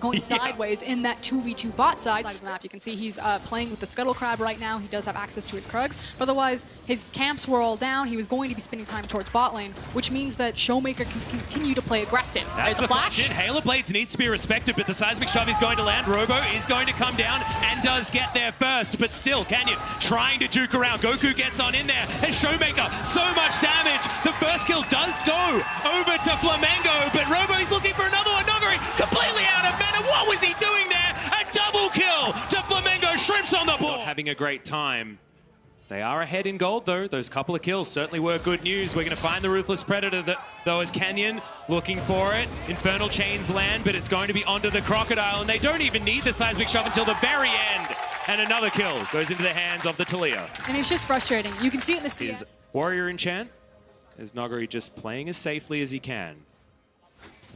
going sideways in that 2v2 bot side of the map. You can see he's playing with the Scuttle Crab right now. He does have access to his Krugs, but otherwise his camps were all down. He was going to be spending time towards bot lane, which means that Showmaker can continue to play aggressive. That's the flash in. Halo Blades needs to be respected, but the seismic shove is going to land. Robo is going to come down and does get there first, but still Canyon trying to juke around. Goku gets on in there, and Showmaker, so much damage. The first kill does go over to Flamengo, but Robo is looking for another one. Noguri completely out of mana. What was he doing there? A double kill to Flamengo. Shrimps on the board. Not having a great time. They are ahead in gold, though. Those couple of kills certainly were good news. We're going to find the Ruthless Predator, though, as Canyon looking for it. Infernal Chains land, but it's going to be onto the Crocodile, and they don't even need the Seismic Shove until the very end. And another kill goes into the hands of the Talia. And it's just frustrating. You can see it in the CS. Warrior Enchant, as Noguri just playing as safely as he can.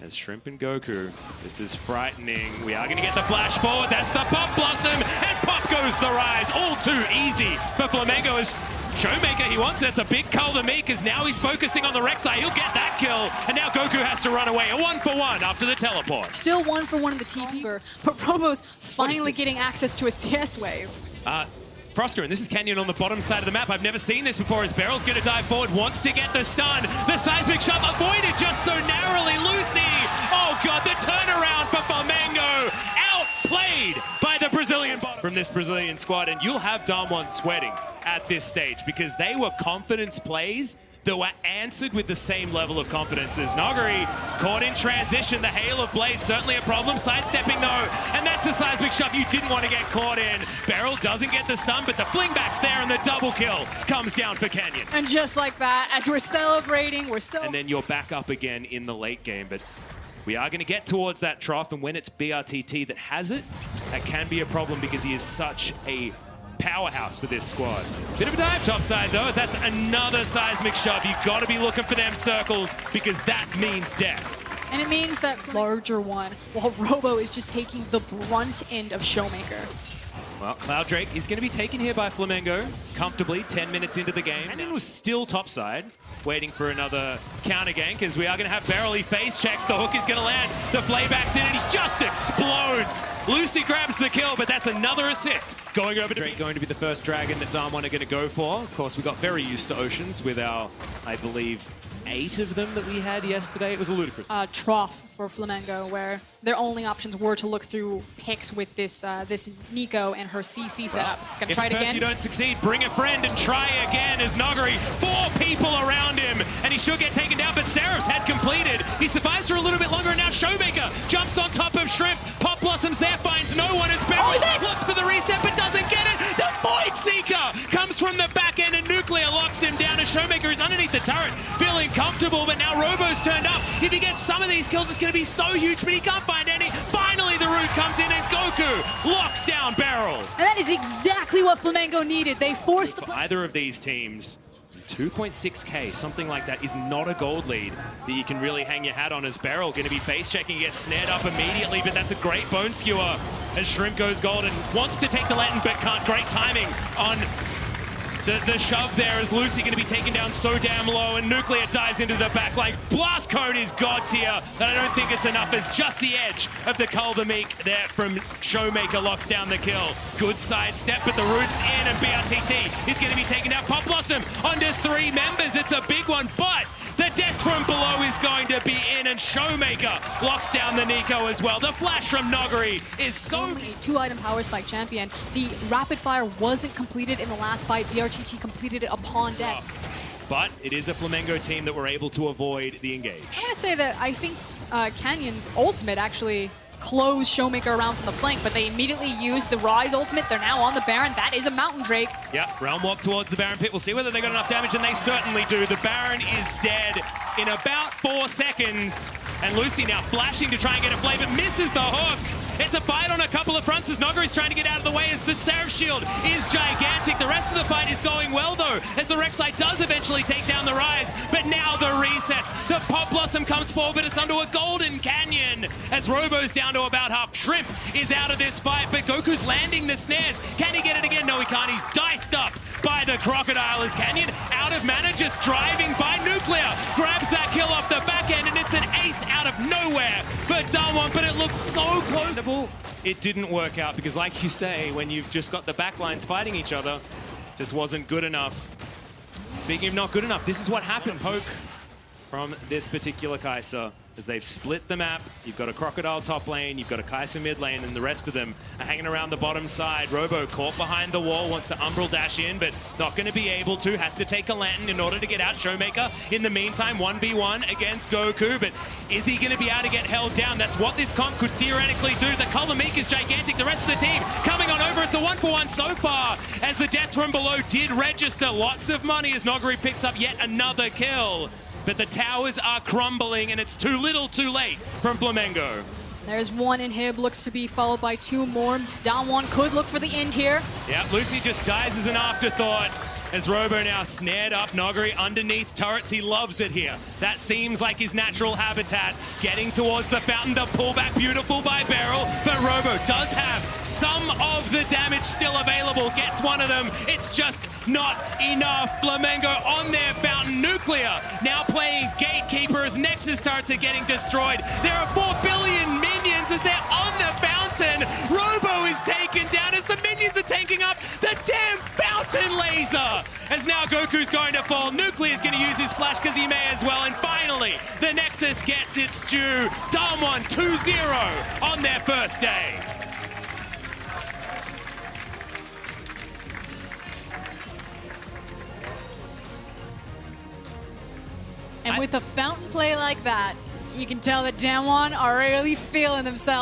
As Shrimp and Goku, this is frightening. We are going to get the flash forward. That's the Pop Blossom, and pop goes the Rise. All too easy for Flamengo as Showmaker. He wants it. It's a big call to me because now he's focusing on the Rek'Sai. He'll get that kill, and now Goku has to run away. A 1-for-1 after the teleport. Still 1-for-1 in the TP, but Robo's finally getting access to a CS wave. Frosker, and this is Canyon on the bottom side of the map. I've never seen this before as Beryl's going to dive forward, wants to get the stun. The seismic shove avoided just so narrowly. Lucy, oh God, the turnaround for Flamengo. Outplayed by the Brazilian bottom from this Brazilian squad, and you'll have Damwon sweating at this stage because they were confidence plays that were answered with the same level of confidence as Noguri caught in transition. The hail of blades certainly a problem. Sidestepping though, and that's a seismic shove you didn't want to get caught in. Beryl doesn't get the stun, but the fling back's there, and the double kill comes down for Canyon. And just like that, as we're celebrating, and then you're back up again in the late game, but we are going to get towards that trough, and when it's BRTT that has it, that can be a problem because he is such a powerhouse for this squad. Bit of a dive topside though, as that's another seismic shove. You've got to be looking for them circles because that means death. And it means that larger one, while Robo is just taking the brunt end of Showmaker. Well, Cloud Drake is going to be taken here by Flamengo comfortably 10 minutes into the game. And it was still topside, waiting for another counter gank as we are going to have Beryl. He face checks, the hook is going to land, the flayback's in, and he just explodes. Lucy grabs the kill, but that's another assist. Going over to Drake, going to be the first dragon that Damwon are going to go for. Of course, we got very used to Oceans with our, I believe, 8 of them that we had yesterday. It was a ludicrous trough for Flamengo, where their only options were to look through picks with this this Nico and her CC setup. Gonna try it again. If you don't succeed, bring a friend and try again as Noguri, 4 people around him, and he should get taken down, but Seraph's had completed. He survives for a little bit longer, and now Showmaker jumps on top of Shrimp. Pop Blossoms there, finds no one as Beryl looks for the reset, but doesn't get it. The Void Seeker comes from the back end, and Nuclear locks him down as Showmaker is underneath the turret, feeling comfortable, but now Robo's turned up. If he gets some of these kills, it's going to be so huge, but he can't find any. Finally, the root comes in, and Goku locks down Beryl. And that is exactly what Flamengo needed. They forced the... Either of these teams, 2.6k, something like that, is not a gold lead that you can really hang your hat on as Beryl going to be face-checking, gets snared up immediately, but that's a great bone skewer as Shrimp goes gold and wants to take the Latin, but can't. Great timing on the shove there as Lucy going to be taken down so damn low, and Nuclear dives into the back line. Blast Cone is god tier, but I don't think it's enough as just the edge of the Culvermeek there from Showmaker locks down the kill. Good side step, but the root's in, and BRTT is going to be taken down. Pop Blossom onto 3 members. It's a big one, but the death from below is going to be in, and Showmaker locks down the Nico as well. The flash from Noguri is so... Only a 2-item power spike champion. The rapid fire wasn't completed in the last fight. BRTT completed it upon death. But it is a Flamengo team that were able to avoid the engage. I'm going to say that I think Canyon's ultimate actually closed Showmaker around from the flank, but they immediately used the Rise ultimate. They're now on the Baron. That is a Mountain Drake. Yep, Realm Walk towards the Baron pit. We'll see whether they got enough damage, and they certainly do. The Baron is dead in about 4 seconds. And Lucy now flashing to try and get a play, but misses the hook. It's a fight on a couple of fronts as Noguri's trying to get out of the way as the Seraph shield is gigantic. The rest of the fight is going well though, as the Rek'Sai does eventually take down the Rise, but now the resets. The Pop Blossom comes forward, but it's under a golden canyon as Robo's down to about half. Shrimp is out of this fight, but Goku's landing the snares. Can he get it again? No, he can't. He's diced up by the Crocodile as Canyon out of mana, just driving by Nuclear. Grabs that kill off the back end, and it's an ace out of nowhere. everywhere for Damwon, but it looked so close. It didn't work out because, like you say, when you've just got the backlines fighting each other, just wasn't good enough. Speaking of not good enough, this is what happened. Poke from this particular Kai'Sa. As they've split the map, you've got a Crocodile top lane, you've got a Kai'Sa mid lane, and the rest of them are hanging around the bottom side. Robo caught behind the wall, wants to Umbral dash in, but not going to be able to. Has to take a lantern in order to get out Showmaker. In the meantime, 1v1 against Goku, but is he going to be able to get held down? That's what this comp could theoretically do. The color meek is gigantic. The rest of the team coming on over. It's a 1-for-1 so far, as the death from below did register lots of money as Noguri picks up yet another kill. But the towers are crumbling, and it's too little too late from Flamengo. There's one inhib, looks to be followed by two more. Damwon could look for the end here. Yeah, Lucy just dies as an afterthought. As Robo now snared up Noguri underneath turrets. He loves it here. That seems like his natural habitat. Getting towards the fountain, the pullback beautiful by Beryl, but Robo does have some of the damage still available. Gets one of them. It's just not enough. Flamengo on their fountain. Nuclear now playing gatekeeper as Nexus turrets are getting destroyed. There are 4 billion minions as they're on the fountain. Robo is taken down as the minions are tanking up the damn fountain laser. As now Goku's going to fall. Nuclear's going to use his flash because he may as well. And finally, the Nexus gets its due. Damwon 2-0 on their first day. And with a fountain play like that, you can tell that Damwon are really feeling themselves.